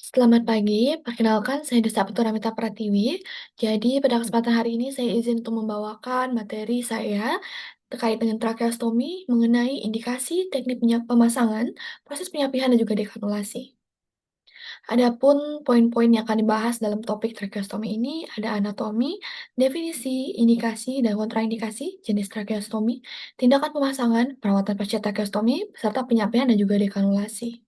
Selamat pagi, perkenalkan saya Desa Putu Pratiwi. Jadi pada kesempatan hari ini saya izin untuk membawakan materi saya terkait dengan tracheostomi mengenai indikasi teknik pemasangan, proses penyapihan dan juga dekanulasi. Adapun poin-poin yang akan dibahas dalam topik tracheostomi ini ada anatomi, definisi, indikasi, dan kontraindikasi jenis tracheostomi, tindakan pemasangan, perawatan pasca tracheostomi, serta penyapian dan juga dekanulasi.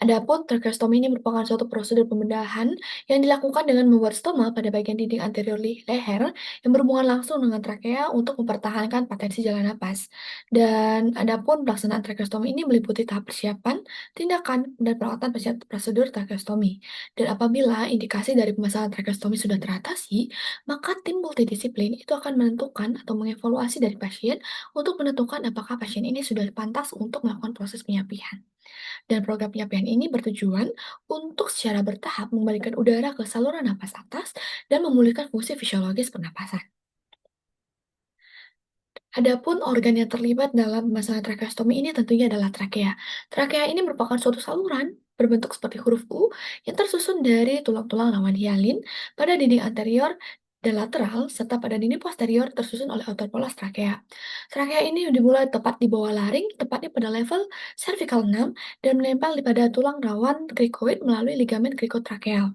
Adapun tracheostomi ini merupakan suatu prosedur pembedahan yang dilakukan dengan membuat stoma pada bagian dinding anterior leher yang berhubungan langsung dengan trakea untuk mempertahankan potensi jalan napas. Dan adapun pelaksanaan tracheostomi ini meliputi tahap persiapan, tindakan, dan perawatan prosedur tracheostomi. Dan apabila indikasi dari pemasangan tracheostomi sudah teratasi, maka tim multidisiplin itu akan menentukan atau mengevaluasi dari pasien untuk menentukan apakah pasien ini sudah pantas untuk melakukan proses penyapian. Dan program penyampaian ini bertujuan untuk secara bertahap mengembalikan udara ke saluran napas atas dan memulihkan fungsi fisiologis pernapasan. Adapun organ yang terlibat dalam masalah tracheostomi ini tentunya adalah trakea. Trakea ini merupakan suatu saluran berbentuk seperti huruf U yang tersusun dari tulang-tulang rawan hialin pada dinding anterior dan lateral, serta pada dinding posterior tersusun oleh outer polas trakea. Trakea ini dimulai tepat di bawah laring, tepatnya pada level cervical 6, dan menempel pada tulang rawan krikoid melalui ligamen krikotrakeal.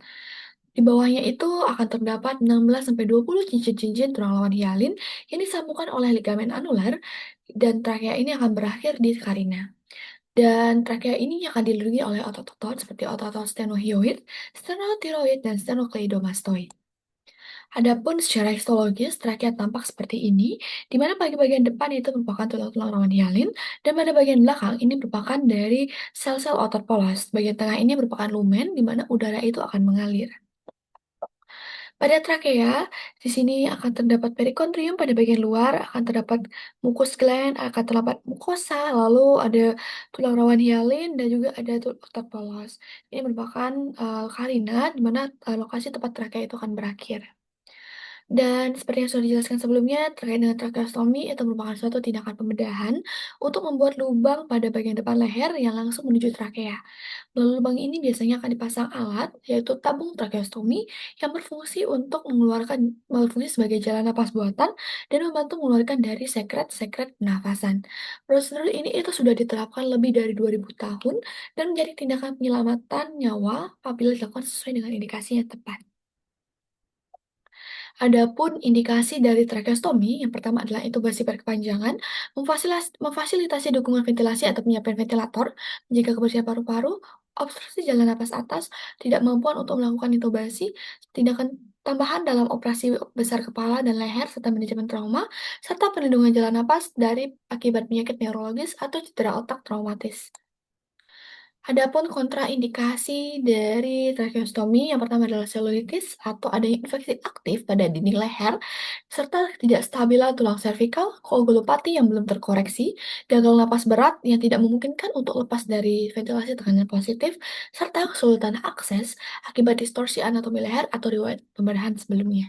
Di bawahnya itu akan terdapat 16-20 cincin-cincin tulang lawan hialin yang disambungkan oleh ligamen anular, dan trakea ini akan berakhir di karina. Dan trakea ini akan dilindungi oleh otot-otot seperti otot-otot stenohyoid, stenotiroid, dan sternocleidomastoid. Adapun secara histologis, trakea tampak seperti ini, di mana bagian depan itu merupakan tulang-tulang rawan hialin, dan pada bagian belakang ini merupakan dari sel-sel otot polos. Bagian tengah ini merupakan lumen, di mana udara itu akan mengalir. Pada trakea, di sini akan terdapat perikondrium pada bagian luar, akan terdapat mukus gland, akan terdapat mukosa, lalu ada tulang rawan hialin, dan juga ada otot polos. Ini merupakan karina, di mana lokasi tempat trakea itu akan berakhir. Dan seperti yang sudah dijelaskan sebelumnya, terkait dengan tracheostomi, itu merupakan suatu tindakan pembedahan untuk membuat lubang pada bagian depan leher yang langsung menuju trakea. Melalui lubang ini biasanya akan dipasang alat, yaitu tabung tracheostomi, yang berfungsi sebagai jalan napas buatan dan membantu mengeluarkan dari sekret-sekret pernafasan. Prosedur ini itu sudah diterapkan lebih dari 2000 tahun dan menjadi tindakan penyelamatan nyawa apabila dilakukan sesuai dengan indikasi yang tepat. Adapun indikasi dari tracheostomi, yang pertama adalah intubasi berkepanjangan, memfasilitasi dukungan ventilasi atau penyiapan ventilator, menjaga kebersihan paru-paru, obstruksi jalan napas atas, tidak mampuan untuk melakukan intubasi, tindakan tambahan dalam operasi besar kepala dan leher, serta manajemen trauma, serta perlindungan jalan napas dari akibat penyakit neurologis atau cedera otak traumatis. Adapun kontraindikasi dari tracheostomi yang pertama adalah selulitis atau adanya infeksi aktif pada dinding leher, serta tidak stabilnya tulang servikal, koagulopati yang belum terkoreksi, gagal napas berat yang tidak memungkinkan untuk lepas dari ventilasi tekanan positif, serta kesulitan akses akibat distorsi anatomi leher atau riwayat pembedahan sebelumnya.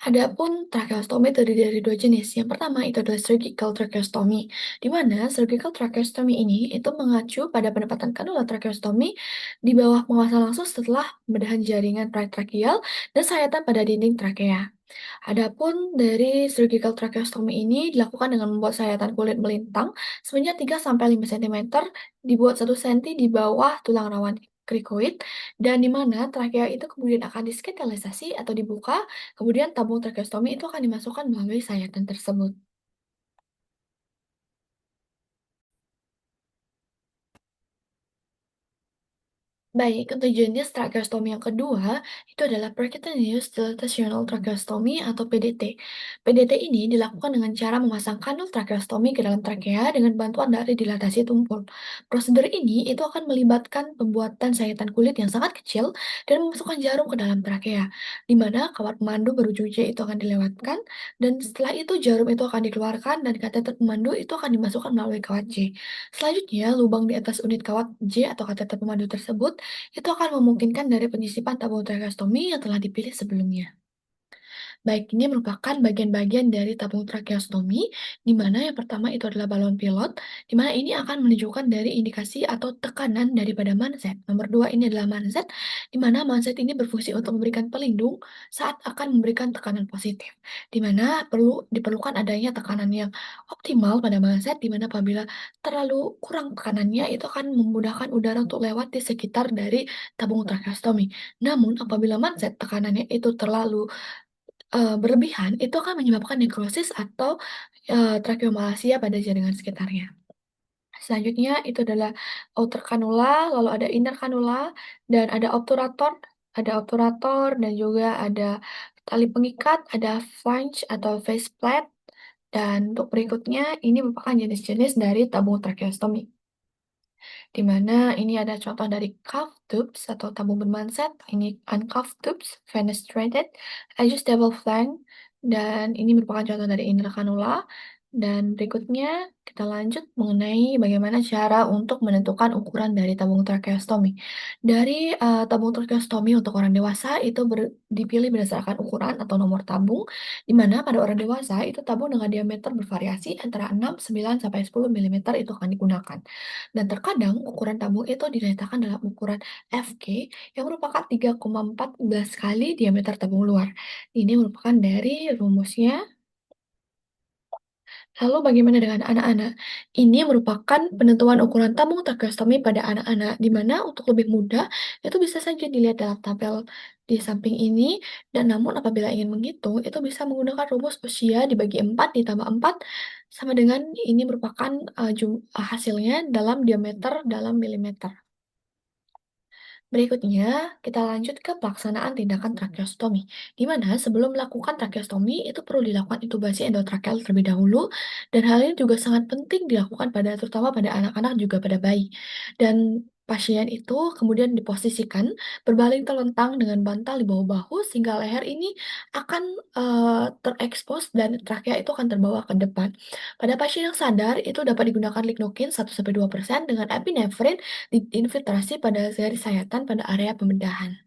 Adapun tracheostomi terdiri dari dua jenis. Yang pertama itu adalah surgical tracheostomy, di mana surgical tracheostomy ini itu mengacu pada penempatan kanula tracheostomy di bawah pengawasan langsung setelah pembedahan jaringan paratracheal dan sayatan pada dinding trakea. Adapun dari surgical tracheostomy ini dilakukan dengan membuat sayatan kulit melintang sepanjang 3-5 cm, dibuat 1 cm di bawah tulang rawan krikoid, dan di mana trakea itu kemudian akan disketalisasi atau dibuka, kemudian tabung tracheostomi itu akan dimasukkan melalui sayatan tersebut. Baik, untuk jenis tracheostomi yang kedua, itu adalah percutaneous dilatational tracheostomy atau PDT. PDT ini dilakukan dengan cara memasang kanul tracheostomi ke dalam trakea dengan bantuan dari dilatasi tumpul. Prosedur ini itu akan melibatkan pembuatan sayatan kulit yang sangat kecil dan memasukkan jarum ke dalam trakea, di mana kawat pemandu berujung J itu akan dilewatkan, dan setelah itu jarum itu akan dikeluarkan dan kateter pemandu itu akan dimasukkan melalui kawat J. Selanjutnya, lubang di atas unit kawat J atau kateter pemandu tersebut itu akan memungkinkan dari penyisipan tabung tracheostomi yang telah dipilih sebelumnya. Baik, ini merupakan bagian-bagian dari tabung tracheostomi, di mana yang pertama itu adalah balon pilot, di mana ini akan menunjukkan dari indikasi atau tekanan daripada manset. Nomor dua ini adalah manset, di mana manset ini berfungsi untuk memberikan pelindung saat akan memberikan tekanan positif, di mana diperlukan adanya tekanan yang optimal pada manset, di mana apabila terlalu kurang tekanannya itu akan memudahkan udara untuk lewat di sekitar dari tabung tracheostomi. Namun apabila manset tekanannya itu terlalu berlebihan, itu akan menyebabkan nekrosis atau, tracheomalacia pada jaringan sekitarnya. Selanjutnya itu adalah outer cannula, lalu ada inner cannula, dan ada obturator dan juga ada tali pengikat, ada flange atau faceplate, dan untuk berikutnya ini merupakan jenis-jenis dari tabung tracheostomi. Di mana ini ada contoh dari cuff tubes atau tabung bermanset, ini uncuffed tubes, fenestrated, adjustable flange, dan ini merupakan contoh dari inner cannula. Dan berikutnya kita lanjut mengenai bagaimana cara untuk menentukan ukuran dari tabung tracheostomi. Dari tabung tracheostomi untuk orang dewasa itu dipilih berdasarkan ukuran atau nomor tabung, di mana pada orang dewasa itu tabung dengan diameter bervariasi antara 6, 9, sampai 10 milimeter itu akan digunakan. Dan terkadang ukuran tabung itu dinyatakan dalam ukuran FK yang merupakan 3,14 kali diameter tabung luar. Ini merupakan dari rumusnya. Lalu bagaimana dengan anak-anak? Ini merupakan penentuan ukuran tabung tracheostomi pada anak-anak, di mana untuk lebih mudah itu bisa saja dilihat dalam tabel di samping ini, dan namun apabila ingin menghitung, itu bisa menggunakan rumus usia dibagi 4 ditambah 4 sama dengan ini merupakan hasilnya dalam diameter dalam milimeter. Berikutnya, kita lanjut ke pelaksanaan tindakan tracheostomi, di mana sebelum melakukan tracheostomi itu perlu dilakukan intubasi endotrakeal terlebih dahulu, dan hal ini juga sangat penting dilakukan terutama pada anak-anak juga pada bayi. Dan pasien itu kemudian diposisikan berbaring telentang dengan bantal di bawah bahu sehingga leher ini akan terekspos dan trakea itu akan terbawa ke depan. Pada pasien yang sadar itu dapat digunakan lignokin 1-2% dengan epinefrin diinfiltrasi pada garis sayatan pada area pembedahan.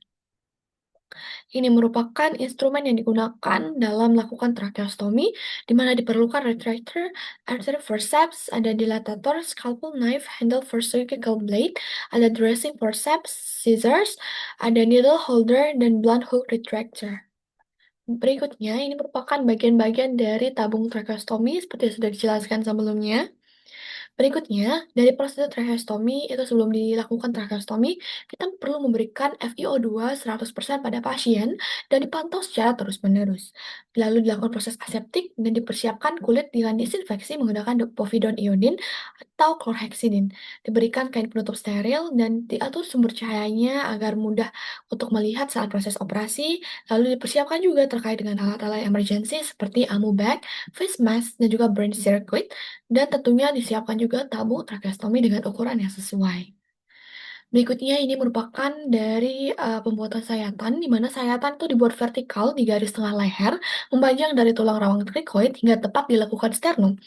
Ini merupakan instrumen yang digunakan dalam melakukan tracheostomi, di mana diperlukan retractor, artery forceps, ada dilatator, scalpel knife, handle for surgical blade, ada dressing forceps, scissors, ada needle holder, dan blunt hook retractor. Berikutnya, ini merupakan bagian-bagian dari tabung tracheostomi seperti yang sudah dijelaskan sebelumnya. Berikutnya, dari prosedur tracheostomi, itu sebelum dilakukan tracheostomi, kita perlu memberikan FiO2 100% pada pasien dan dipantau secara terus-menerus. Lalu dilakukan proses aseptik dan dipersiapkan kulit dengan disinfeksi menggunakan povidone iodine atau chlorhexidine. Diberikan kain penutup steril dan diatur sumber cahayanya agar mudah untuk melihat saat proses operasi. Lalu dipersiapkan juga terkait dengan alat-alat emergency seperti AMU bag, face mask, dan juga brain circuit, dan tentunya disiapkan juga tabung tracheostomi dengan ukuran yang sesuai. Berikutnya ini merupakan dari pembuatan sayatan, di mana sayatan itu dibuat vertikal di garis tengah leher, memanjang dari tulang rawan krikoid hingga tepat dilakukan sternum.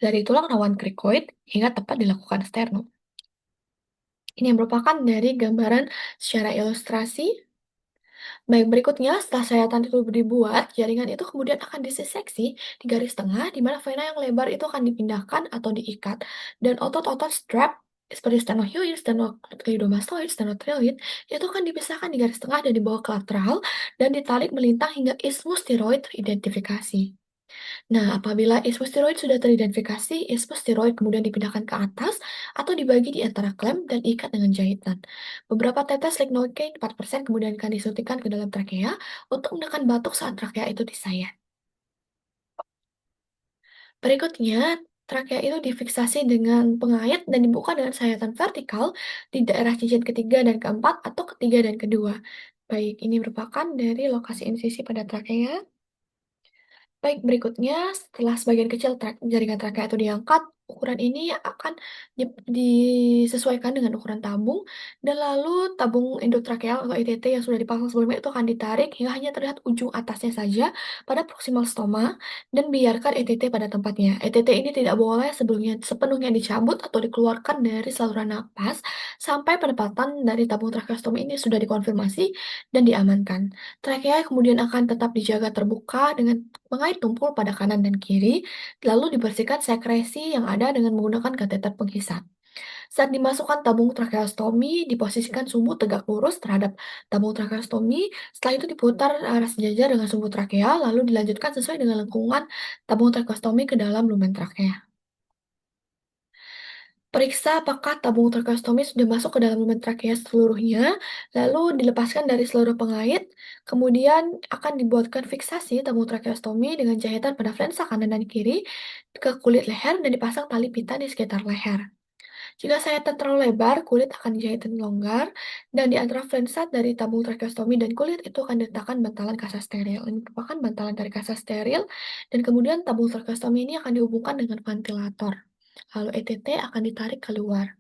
Dari tulang rawan krikoid hingga tepat dilakukan sternum. Ini merupakan dari gambaran secara ilustrasi. Baik, berikutnya setelah sayatan itu dibuat, jaringan itu kemudian akan diseksi di garis tengah, di mana vena yang lebar itu akan dipindahkan atau diikat, dan otot-otot strap seperti sternocleidomastoid, sternocleidomastoid, sternocleidomastoid itu akan dipisahkan di garis tengah dan dibawa ke lateral dan ditarik melintang hingga isthmus tiroid teridentifikasi. Nah, apabila isthmus tiroid sudah teridentifikasi, isthmus tiroid kemudian dipindahkan ke atas atau dibagi di antara klem dan ikat dengan jahitan. Beberapa tetes lignocaine 4% kemudian akan disuntikkan ke dalam trakea untuk menekan batuk saat trakea itu disayat. Berikutnya, trakea itu difiksasi dengan pengait dan dibuka dengan sayatan vertikal di daerah cincin ketiga dan keempat atau ketiga dan kedua. Baik, ini merupakan dari lokasi insisi pada trakea. Baik, berikutnya setelah sebagian kecil jaringan trakea itu diangkat, Ukuran ini akan disesuaikan dengan ukuran tabung dan lalu tabung endotrakeal atau ETT yang sudah dipasang sebelumnya itu akan ditarik hingga hanya terlihat ujung atasnya saja pada proksimal stoma dan biarkan ETT pada tempatnya. ETT ini tidak boleh sebelumnya sepenuhnya dicabut atau dikeluarkan dari saluran napas sampai penempatan dari tabung trakeostomi ini sudah dikonfirmasi dan diamankan. Trakea kemudian akan tetap dijaga terbuka dengan mengait tumpul pada kanan dan kiri lalu dibersihkan sekresi yang ada dengan menggunakan kateter penghisap. Saat dimasukkan tabung tracheostomi, diposisikan sumbu tegak lurus terhadap tabung tracheostomi. Setelah itu diputar arah sejajar dengan sumbu trakea, lalu dilanjutkan sesuai dengan lengkungan tabung tracheostomi ke dalam lumen trakea. Periksa apakah tabung tracheostomi sudah masuk ke dalam lumen trakea seluruhnya, lalu dilepaskan dari seluruh pengait, kemudian akan dibuatkan fiksasi tabung tracheostomi dengan jahitan pada flensa kanan dan kiri ke kulit leher dan dipasang tali pita di sekitar leher. Jika sayatan terlalu lebar, kulit akan dijahitan longgar, dan di antara flensa dari tabung tracheostomi dan kulit itu akan diletakkan bantalan kasa steril. Ini merupakan bantalan dari kasa steril, dan kemudian tabung tracheostomi ini akan dihubungkan dengan ventilator. Lalu ETT akan ditarik keluar.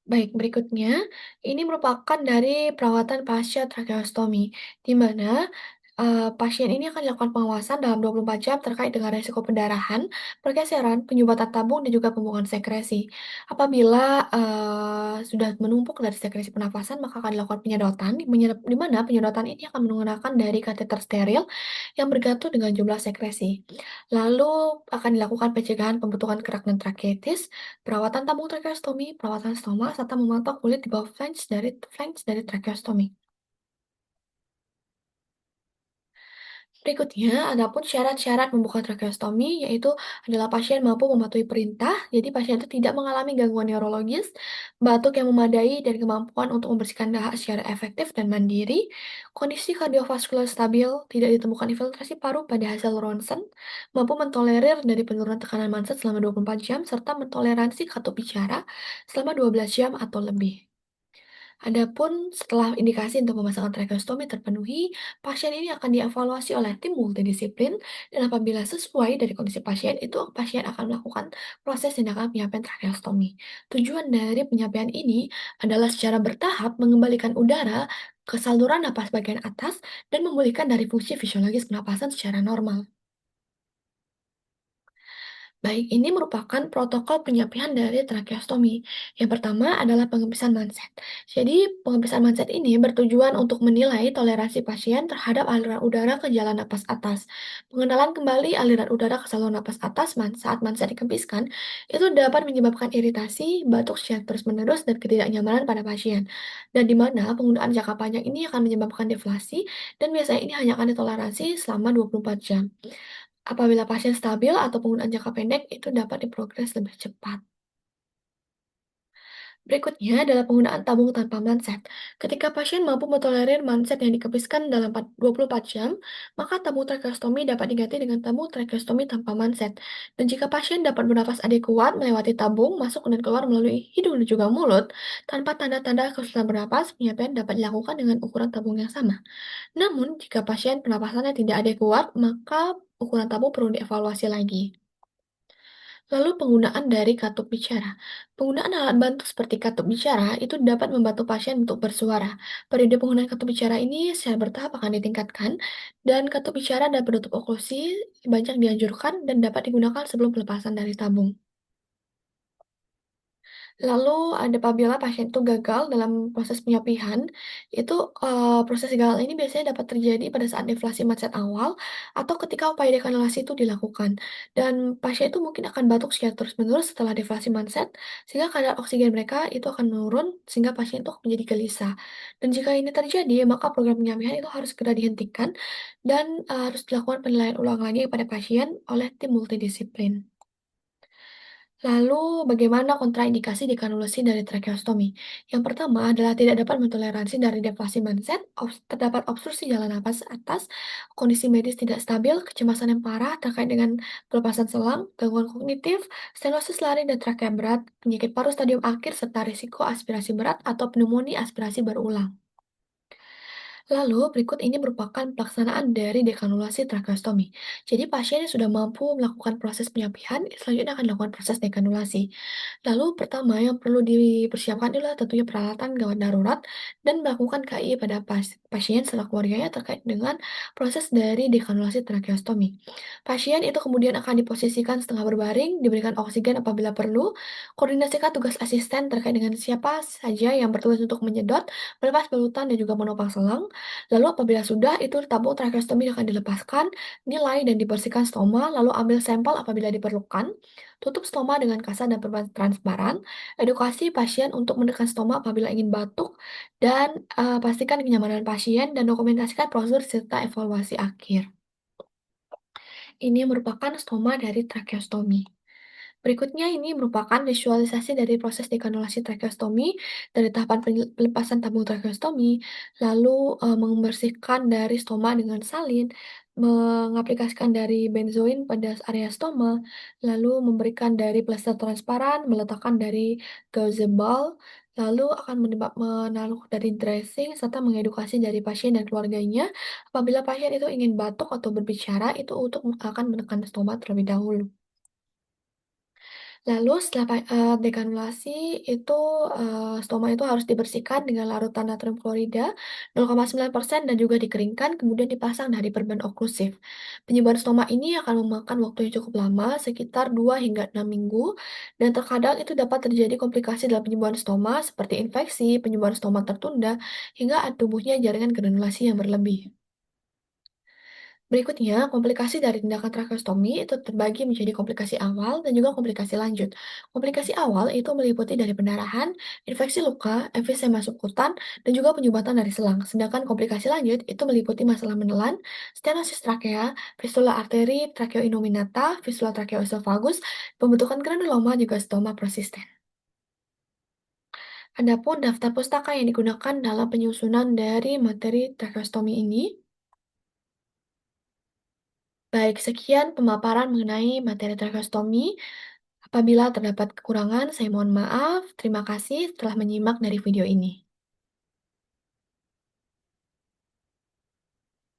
Baik, berikutnya, ini merupakan dari perawatan pasca tracheostomi, di mana pasien ini akan dilakukan pengawasan dalam 24 jam terkait dengan resiko pendarahan, pergeseran, penyumbatan tabung, dan juga pembuangan sekresi. Apabila sudah menumpuk dari sekresi pernafasan, maka akan dilakukan penyedotan, di mana penyedotan ini akan menggunakan dari kateter steril yang bergantung dengan jumlah sekresi. Lalu akan dilakukan pencegahan pembentukan kerak dan traketis, perawatan tabung tracheostomi, perawatan stoma, serta memantau kulit di bawah flange dari tracheostomi. Berikutnya, adapun syarat-syarat membuka tracheostomi, yaitu adalah pasien mampu mematuhi perintah, jadi pasien itu tidak mengalami gangguan neurologis, batuk yang memadai, dan kemampuan untuk membersihkan dahak secara efektif dan mandiri, kondisi kardiovaskular stabil, tidak ditemukan infiltrasi paru pada hasil ronsen, mampu mentolerir dari penurunan tekanan manset selama 24 jam, serta mentoleransi katup bicara selama 12 jam atau lebih. Adapun setelah indikasi untuk pemasangan tracheostomi terpenuhi, pasien ini akan dievaluasi oleh tim multidisiplin dan apabila sesuai dari kondisi pasien, itu pasien akan melakukan proses tindakan penyampaian tracheostomi. Tujuan dari penyampaian ini adalah secara bertahap mengembalikan udara ke saluran napas bagian atas dan memulihkan dari fungsi fisiologis pernapasan secara normal. Baik, ini merupakan protokol penyampaian dari tracheostomi. Yang pertama adalah pengepisan manset. Jadi, pengepisan manset ini bertujuan untuk menilai toleransi pasien terhadap aliran udara ke jalan napas atas. Pengenalan kembali aliran udara ke saluran napas atas saat manset dikempiskan, itu dapat menyebabkan iritasi, batuk secara terus-menerus, dan ketidaknyamanan pada pasien. Dan di mana penggunaan jangka panjang ini akan menyebabkan deflasi, dan biasanya ini hanya akan ditoleransi selama 24 jam. Apabila pasien stabil atau penggunaan jangka pendek, itu dapat diprogres lebih cepat. Berikutnya adalah penggunaan tabung tanpa manset. Ketika pasien mampu mentolerir manset yang dikebiskan dalam 24 jam, maka tabung tracheostomi dapat diganti dengan tabung tracheostomi tanpa manset. Dan jika pasien dapat bernafas adekuat melewati tabung, masuk dan keluar melalui hidung dan juga mulut, tanpa tanda-tanda kesulitan bernapas, penyampaian dapat dilakukan dengan ukuran tabung yang sama. Namun, jika pasien pernapasannya tidak adekuat, maka ukuran tabung perlu dievaluasi lagi. Lalu penggunaan dari katup bicara. Penggunaan alat bantu seperti katup bicara itu dapat membantu pasien untuk bersuara. Periode penggunaan katup bicara ini secara bertahap akan ditingkatkan, dan katup bicara dan penutup oklusi banyak dianjurkan dan dapat digunakan sebelum pelepasan dari tabung. Lalu apabila pasien itu gagal dalam proses penyapihan, itu, proses gagal ini biasanya dapat terjadi pada saat deflasi manset awal atau ketika upaya dekanalasi itu dilakukan. Dan pasien itu mungkin akan batuk secara terus-menerus setelah deflasi manset, sehingga kadar oksigen mereka itu akan menurun, sehingga pasien itu menjadi gelisah. Dan jika ini terjadi, maka program penyapian itu harus segera dihentikan dan, harus dilakukan penilaian ulang lagi kepada pasien oleh tim multidisiplin. Lalu, bagaimana kontraindikasi dekanulosi dari tracheostomi? Yang pertama adalah tidak dapat mentoleransi dari deflasi manset, terdapat obstruksi jalan napas atas, kondisi medis tidak stabil, kecemasan yang parah terkait dengan pelepasan selang, gangguan kognitif, stenosis laring dan trakea berat, penyakit paru stadium akhir, serta risiko aspirasi berat atau pneumonia aspirasi berulang. Lalu, berikut ini merupakan pelaksanaan dari dekanulasi tracheostomy. Jadi, pasien yang sudah mampu melakukan proses penyapian, selanjutnya akan dilakukan proses dekanulasi. Lalu, pertama yang perlu dipersiapkan adalah tentunya peralatan gawat darurat dan melakukan KI pada pasien serta keluarganya terkait dengan proses dari dekanulasi tracheostomy. Pasien itu kemudian akan diposisikan setengah berbaring, diberikan oksigen apabila perlu, koordinasikan tugas asisten terkait dengan siapa saja yang bertugas untuk menyedot, melepas balutan, dan juga menopang selang. Lalu apabila sudah, itu tabung tracheostomi akan dilepaskan, nilai dan dibersihkan stoma, lalu ambil sampel apabila diperlukan, tutup stoma dengan kasa dan perban transparan, edukasi pasien untuk menekan stoma apabila ingin batuk, dan pastikan kenyamanan pasien dan dokumentasikan prosedur serta evaluasi akhir. Ini merupakan stoma dari tracheostomi. Berikutnya ini merupakan visualisasi dari proses dekanulasi tracheostomi, dari tahapan pelepasan tabung tracheostomi, lalu membersihkan dari stoma dengan salin, mengaplikasikan dari benzoin pada area stoma, lalu memberikan dari plester transparan, meletakkan dari gauze ball, lalu akan menaruh dari dressing, serta mengedukasi dari pasien dan keluarganya. Apabila pasien itu ingin batuk atau berbicara, itu untuk akan menekan stoma terlebih dahulu. Lalu setelah dekanulasi itu, stoma itu harus dibersihkan dengan larutan natrium klorida 0,9% dan juga dikeringkan, kemudian dipasang dari perban oklusif. Penyembuhan stoma ini akan memakan waktu yang cukup lama, sekitar 2 hingga 6 minggu, dan terkadang itu dapat terjadi komplikasi dalam penyembuhan stoma seperti infeksi, penyembuhan stoma tertunda, hingga tumbuhnya jaringan granulasi yang berlebih. Berikutnya, komplikasi dari tindakan tracheostomi itu terbagi menjadi komplikasi awal dan juga komplikasi lanjut. Komplikasi awal itu meliputi dari pendarahan, infeksi luka, emfisema subkutan, dan juga penyumbatan dari selang. Sedangkan komplikasi lanjut itu meliputi masalah menelan, stenosis trakea, fistula arteri tracheoinnominata, fistula tracheoesophagus, pembentukan granuloma, juga stoma persisten. Adapun daftar pustaka yang digunakan dalam penyusunan dari materi tracheostomi ini, baik, sekian pemaparan mengenai materi tracheostomi. Apabila terdapat kekurangan, saya mohon maaf. Terima kasih telah menyimak dari video ini.